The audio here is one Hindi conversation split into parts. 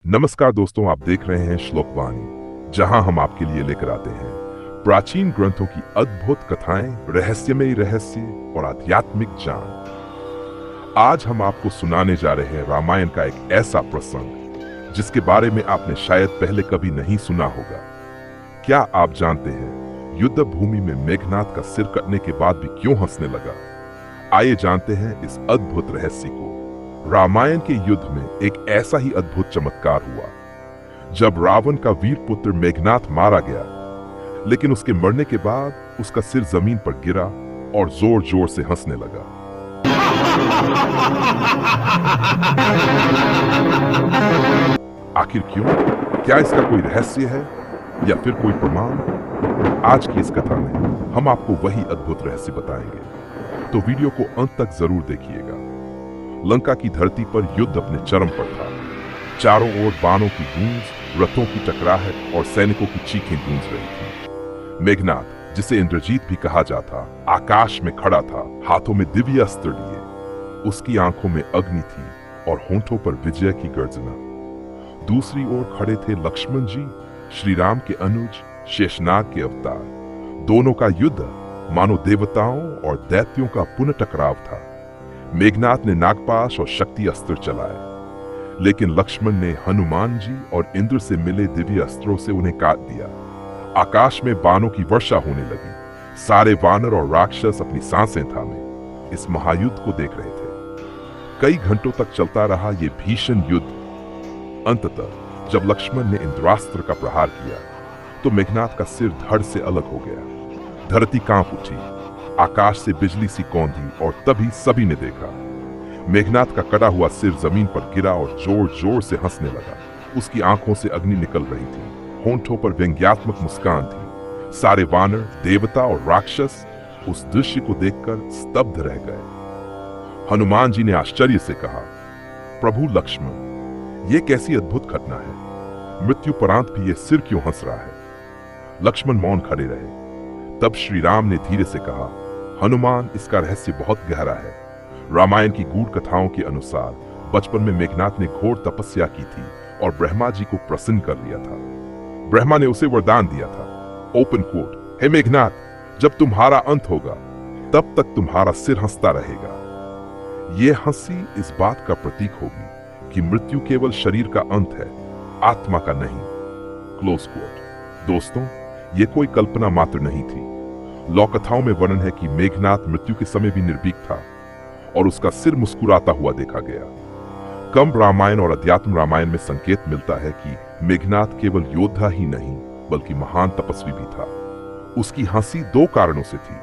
नमस्कार दोस्तों, आप देख रहे हैं श्लोकवाणी, जहां हम आपके लिए लेकर आते हैं प्राचीन ग्रंथों की अद्भुत कथाएं, रहस्यमयी रहस्य और आध्यात्मिक ज्ञान। आज हम आपको सुनाने जा रहे हैं रामायण का एक ऐसा प्रसंग जिसके बारे में आपने शायद पहले कभी नहीं सुना होगा। क्या आप जानते हैं युद्ध भूमि में मेघनाद का सिर कटने के बाद भी क्यों हंसने लगा? आइए जानते हैं इस अद्भुत रहस्य को। रामायण के युद्ध में एक ऐसा ही अद्भुत चमत्कार हुआ जब रावण का वीर पुत्र मेघनाद मारा गया, लेकिन उसके मरने के बाद उसका सिर जमीन पर गिरा और जोर जोर से हंसने लगा। आखिर क्यों? क्या इसका कोई रहस्य है या फिर कोई प्रमाण? आज की इस कथा में हम आपको वही अद्भुत रहस्य बताएंगे, तो वीडियो को अंत तक जरूर देखिएगा। लंका की धरती पर युद्ध अपने चरम पर था। चारों ओर बाणों की गूंज, रथों की टकराहट और सैनिकों की चीखें गूंज रही थी। मेघनाद, जिसे इंद्रजीत भी कहा जाता, आकाश में खड़ा था, हाथों में दिव्य अस्त्र लिए। उसकी आंखों में अग्नि थी और होंठों पर विजय की गर्जना। दूसरी ओर खड़े थे लक्ष्मण जी, श्री राम के अनुज, शेषनाग के अवतार। दोनों का युद्ध मानो देवताओं और दैत्यों का पुनः टकराव था। मेघनाद ने नागपाश और शक्ति अस्त्र चलाए, लेकिन लक्ष्मण ने हनुमान जी और इंद्र से मिले दिव्य अस्त्रों से उन्हें काट दिया। आकाश में बाणों की वर्षा होने लगी। सारे वानर और राक्षस अपनी सांसें थामे इस महायुद्ध को देख रहे थे। कई घंटों तक चलता रहा ये भीषण युद्ध। अंततः जब लक्ष्मण ने इंद्रास्त्र का प्रहार किया तो मेघनाद का सिर धड़ से अलग हो गया। धरती कांप उठी, आकाश से बिजली सी कौंधी और तभी सभी ने देखा मेघनाद का कटा हुआ सिर जमीन पर गिरा और जोर जोर से हंसने लगा। उसकी आंखों से अग्नि निकल रही थी, होंठों पर व्यंग्यात्मक मुस्कान थी। सारे वानर, देवता और राक्षस उस दृश्य को देखकर स्तब्ध रह गए। हनुमान जी ने आश्चर्य से कहा, प्रभु लक्ष्मण, ये कैसी अद्भुत घटना है? मृत्युपरांत भी ये सिर क्यों हंस रहा है? लक्ष्मण मौन खड़े रहे। तब श्री राम ने धीरे से कहा, हनुमान, इसका रहस्य बहुत गहरा है। रामायण की गूढ़ कथाओं के अनुसार बचपन में मेघनाद ने घोर तपस्या की थी और ब्रह्मा जी को प्रसन्न कर लिया था। ब्रह्मा ने उसे वरदान दिया था, ओपन कोट, हे मेघनाद, जब तुम्हारा अंत होगा तब तक तुम्हारा सिर हंसता रहेगा। ये हंसी इस बात का प्रतीक होगी कि मृत्यु केवल शरीर का अंत है, आत्मा का नहीं। Close quote. दोस्तों, ये कोई कल्पना मात्र नहीं थी। लोककथाओं में वर्णन है कि मेघनाद मृत्यु के समय भी निर्भीक था और उसका सिर मुस्कुराता हुआ देखा गया। कंब रामायण और अध्यात्म रामायण में संकेत मिलता है कि मेघनाद केवल योद्धा ही नहीं बल्कि महान तपस्वी भी था। उसकी हंसी दो कारणों से थी।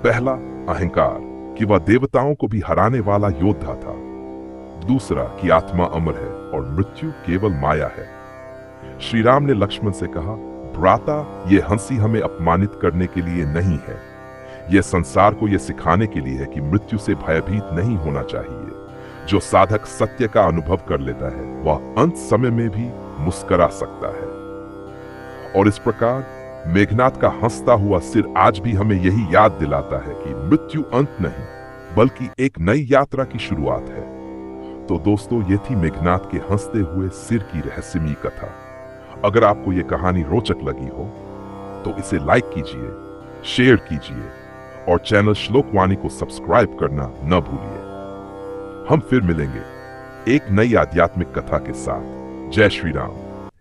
पहला, अहंकार, कि वह देवताओं को भी हराने वाला योद्धा था। दूसरा, कि आत्मा अमर है और मृत्यु केवल माया है। श्री राम ने लक्ष्मण से कहा, भ्राता, ये हंसी हमें अपमानित करने के लिए नहीं है। यह संसार को यह सिखाने के लिए है कि मृत्यु से भयभीत नहीं होना चाहिए। जो साधक सत्य का अनुभव कर लेता है वह अंत समय में भी मुस्कुरा सकता है। और इस प्रकार मेघनाद का हंसता हुआ सिर आज भी हमें यही याद दिलाता है कि मृत्यु अंत नहीं बल्कि एक नई यात्रा की शुरुआत है। तो दोस्तों, ये थी मेघनाद के हंसते हुए सिर की रहस्यमयी कथा। अगर आपको ये कहानी रोचक लगी हो तो इसे लाइक कीजिए, शेयर कीजिए और चैनल श्लोकवाणी को सब्सक्राइब करना न भूलिए। हम फिर मिलेंगे एक नई आध्यात्मिक कथा के साथ। जय श्री राम।